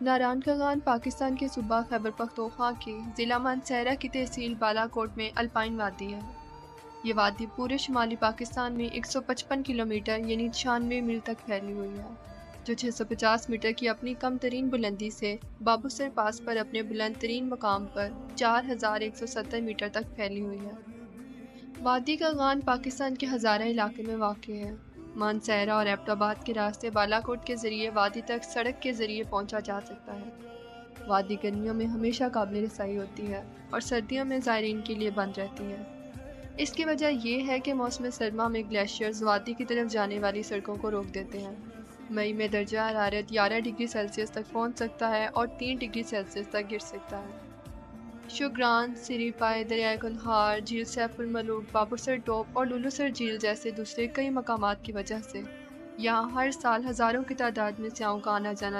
ناران کا غان پاکستان کے صوبہ خیبر پختونخوا کے ضلع مانسہرہ کی تحصیل بالا کوٹ میں الپائن وادی ہے۔ یہ وادی پورے شمالی پاکستان میں 155 کلومیٹر یعنی 96 میل تک پھیلی ہوئی ہے، جو 650 میٹر کی اپنی کم ترین بلندی سے بابوسر پاس پر اپنے بلند ترین مقام پر 4170 میٹر تک پھیلی ہوئی ہے۔ وادی کا غان پاکستان کے ہزارہ علاقے میں واقع ہے۔ مانسہرہ اور ایبٹ آباد کے راستے بالا کوٹ کے ذریعے وادی تک سڑک کے ذریعے پہنچا جا سکتا ہے۔ وادی گرمیوں میں ہمیشہ قابل رسائی ہوتی ہے اور سردیوں میں زائرین کے لیے بند رہتی ہے۔ اس کی وجہ یہ ہے کہ موسم سرما میں گلیشیئرز وادی کی طرف جانے والی سڑکوں کو روک دیتے ہیں۔ مئی میں درجہ حرارت 11 ڈگری سیلسیس تک پہنچ سکتا ہے اور 3 ڈگری سیلسیس تک گر سکتا ہے۔ شوگران، سری پائے، دریائے کنہار، جھیل سیف الملوک، بابوسر ٹوپ اور لولوسر جھیل جیسے دوسرے کئی مقامات کی وجہ سے یہاں ہر سال ہزاروں کی تعداد میں سیاحوں کا آنا جانا